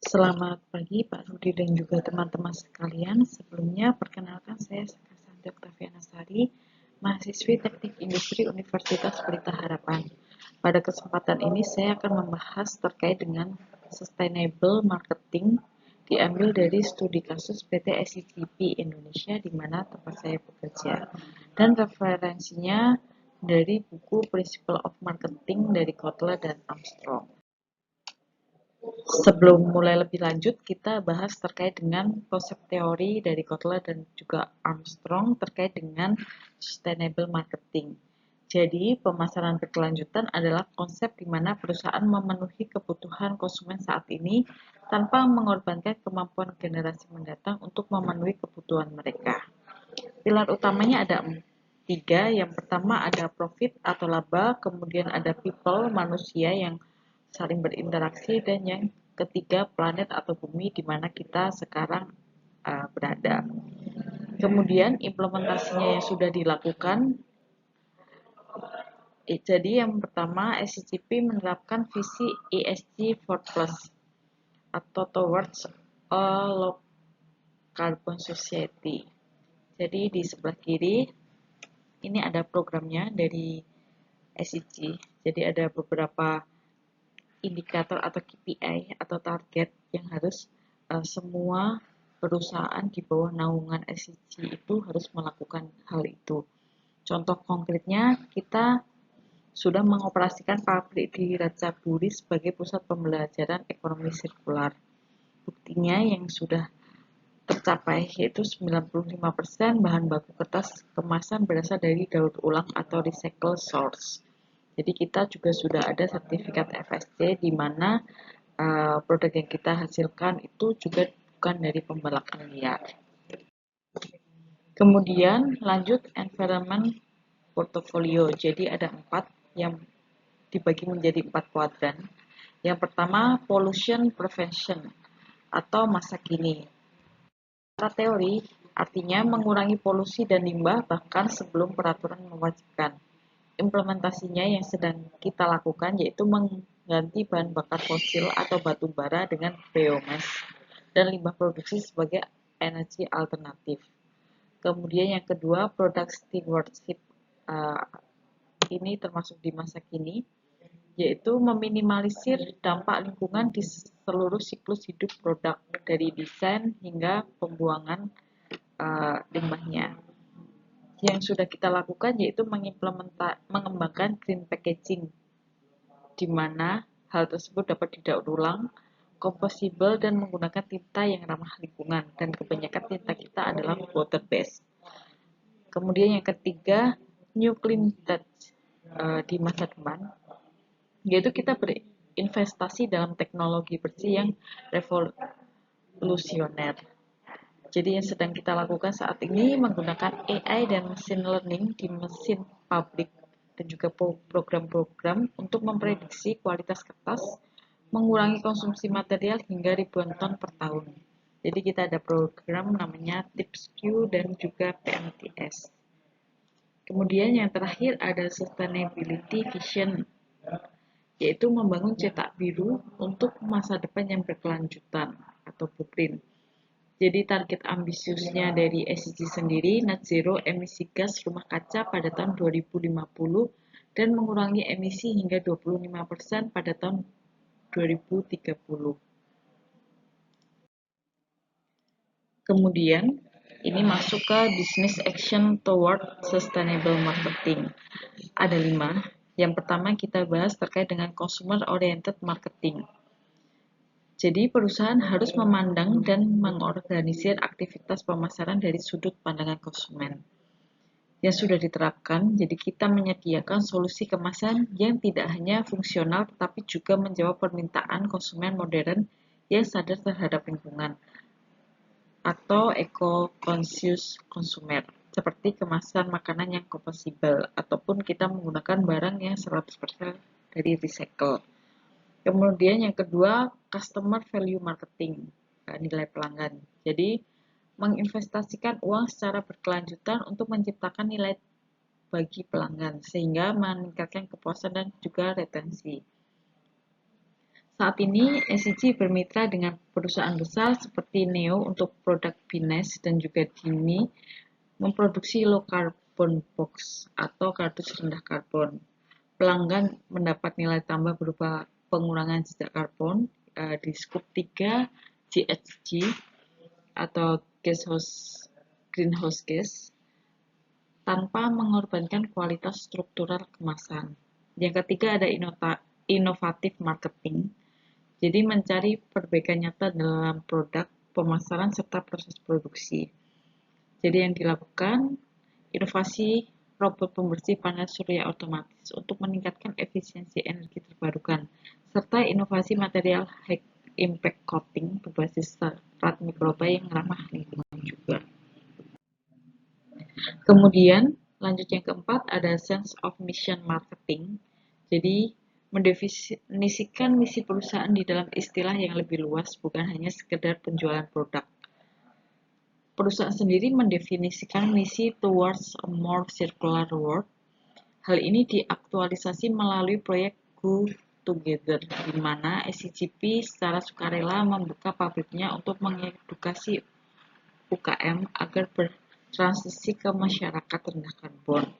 Selamat pagi Pak Rudi dan juga teman-teman sekalian. Sebelumnya, perkenalkan saya Sasandra Octaviana Sari, mahasiswi Teknik Industri Universitas Pelita Harapan. Pada kesempatan ini saya akan membahas terkait dengan sustainable marketing diambil dari studi kasus PT SCGP Indonesia di mana tempat saya bekerja. Dan referensinya dari buku Principle of Marketing dari Kotler dan Armstrong. Sebelum mulai lebih lanjut, kita bahas terkait dengan konsep teori dari Kotler dan juga Armstrong terkait dengan sustainable marketing. Jadi, pemasaran berkelanjutan adalah konsep di mana perusahaan memenuhi kebutuhan konsumen saat ini tanpa mengorbankan kemampuan generasi mendatang untuk memenuhi kebutuhan mereka. Pilar utamanya ada tiga. Yang pertama ada profit atau laba, kemudian ada people, manusia yang saling berinteraksi, dan yang ketiga planet atau bumi di mana kita sekarang berada. Kemudian implementasinya yang sudah dilakukan. Jadi yang pertama SCGP menerapkan visi ESG 4+ atau Towards a Low Carbon Society. Jadi di sebelah kiri ini ada programnya dari SCG. Jadi ada beberapa indikator atau KPI atau target yang harus semua perusahaan di bawah naungan SCG itu harus melakukan hal itu. Contoh konkretnya, kita sudah mengoperasikan pabrik di Ratchaburi sebagai pusat pembelajaran ekonomi sirkular. Buktinya yang sudah tercapai yaitu 95% bahan baku kertas kemasan berasal dari daur ulang atau recycle source. Jadi kita juga sudah ada sertifikat FSC di mana produk yang kita hasilkan itu juga bukan dari pembelakan liar. Kemudian lanjut environment portfolio. Jadi ada 4 yang dibagi menjadi 4 kuadran. Yang pertama pollution prevention atau masa kini. Secara teori, artinya mengurangi polusi dan limbah bahkan sebelum peraturan mewajibkan. Implementasinya yang sedang kita lakukan yaitu mengganti bahan bakar fosil atau batu bara dengan biomass dan limbah produksi sebagai energi alternatif. Kemudian yang kedua, product stewardship. Ini termasuk di masa kini, yaitu meminimalisir dampak lingkungan di seluruh siklus hidup produk, dari desain hingga pembuangan limbahnya. Yang sudah kita lakukan yaitu mengembangkan green packaging, di mana hal tersebut dapat didaur ulang, composable, dan menggunakan tinta yang ramah lingkungan, dan kebanyakan tinta kita adalah water based. Kemudian yang ketiga, new clean touch di masa depan, yaitu kita berinvestasi dalam teknologi bersih yang revolusioner. Jadi yang sedang kita lakukan saat ini menggunakan AI dan machine learning di mesin pabrik dan juga program-program untuk memprediksi kualitas kertas, mengurangi konsumsi material hingga ribuan ton per tahun. Jadi kita ada program namanya TIPSQ dan juga PMTS. Kemudian yang terakhir ada Sustainability Vision, yaitu membangun cetak biru untuk masa depan yang berkelanjutan atau blueprint. Jadi target ambisiusnya dari SDG sendiri net zero emisi gas rumah kaca pada tahun 2050 dan mengurangi emisi hingga 25% pada tahun 2030. Kemudian ini masuk ke business action toward sustainable marketing. Ada 5. Yang pertama kita bahas terkait dengan consumer oriented marketing. Jadi perusahaan harus memandang dan mengorganisir aktivitas pemasaran dari sudut pandangan konsumen yang sudah diterapkan. Jadi kita menyediakan solusi kemasan yang tidak hanya fungsional tetapi juga menjawab permintaan konsumen modern yang sadar terhadap lingkungan atau eco-conscious consumer, seperti kemasan makanan yang compostable ataupun kita menggunakan barang yang 100% dari recycle. Kemudian yang kedua, customer value marketing, nilai pelanggan. Jadi menginvestasikan uang secara berkelanjutan untuk menciptakan nilai bagi pelanggan sehingga meningkatkan kepuasan dan juga retensi. Saat ini, SCG bermitra dengan perusahaan besar seperti Neo untuk produk Bines dan juga Dini memproduksi low carbon box atau kardus rendah karbon. Pelanggan mendapat nilai tambah berupa pengurangan jejak karbon di skop 3 GHG atau greenhouse gas tanpa mengorbankan kualitas struktural kemasan. Yang ketiga ada inovatif marketing. Jadi mencari perbaikan nyata dalam produk, pemasaran, serta proses produksi. Jadi yang dilakukan, inovasi robot pembersih panel surya otomatis untuk meningkatkan efisiensi energi terbarukan, serta inovasi material high impact coating berbasis serat mikroba yang ramah lingkungan juga. Kemudian, lanjut yang keempat ada sense of mission marketing. Jadi, mendefinisikan misi perusahaan di dalam istilah yang lebih luas, bukan hanya sekedar penjualan produk. Perusahaan sendiri mendefinisikan misi towards a more circular world. Hal ini diaktualisasi melalui proyek Go Together, di mana SCGP secara sukarela membuka pabriknya untuk mengedukasi UKM agar bertransisi ke masyarakat rendah karbon.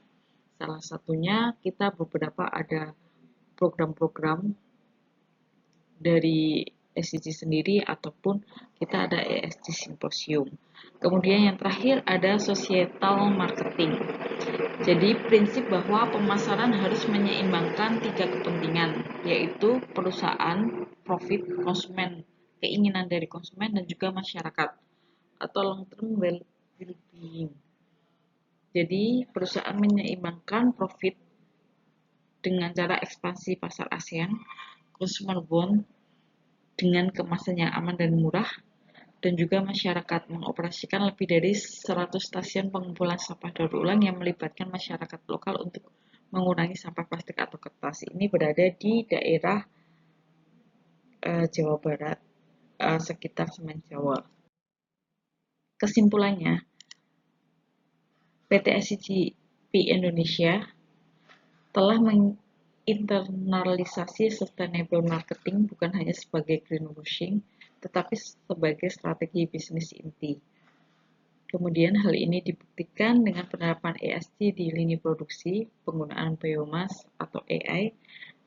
Salah satunya kita beberapa ada program-program dari SCG sendiri ataupun kita ada ESG Symposium. Kemudian yang terakhir ada societal marketing. Jadi prinsip bahwa pemasaran harus menyeimbangkan 3 kepentingan, yaitu perusahaan, profit, konsumen, keinginan dari konsumen dan juga masyarakat atau long term well-being. Jadi perusahaan menyeimbangkan profit dengan cara ekspansi pasar ASEAN, consumer bond dengan kemasan yang aman dan murah, dan juga masyarakat mengoperasikan lebih dari 100 stasiun pengumpulan sampah daur ulang yang melibatkan masyarakat lokal untuk mengurangi sampah plastik atau kertas. Ini berada di daerah Jawa Barat, sekitar Semen Jawa. Kesimpulannya, PT SCGP Indonesia telah menginternalisasi sustainable marketing bukan hanya sebagai greenwashing, tetapi sebagai strategi bisnis inti. Kemudian hal ini dibuktikan dengan penerapan ESG di lini produksi, penggunaan biomas atau AI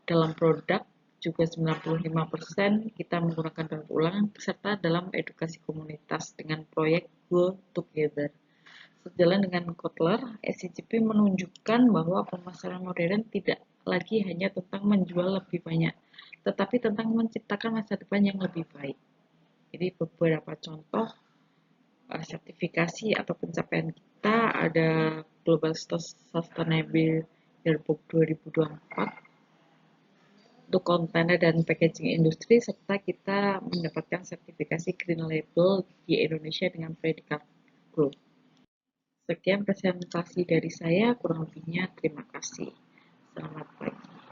dalam produk, juga 95% kita menggunakan daur ulang, serta dalam edukasi komunitas dengan proyek Go Together. Sejalan dengan Kotler, SCGP menunjukkan bahwa pemasaran modern tidak lagi hanya tentang menjual lebih banyak, tetapi tentang menciptakan masa depan yang lebih baik. Jadi beberapa contoh sertifikasi atau pencapaian kita ada Global Sustainable Yearbook 2024 untuk kontainer dan packaging industri, serta kita mendapatkan sertifikasi Green Label di Indonesia dengan predikat Gold. Sekian presentasi dari saya, kurang lebihnya terima kasih. Selamat pagi.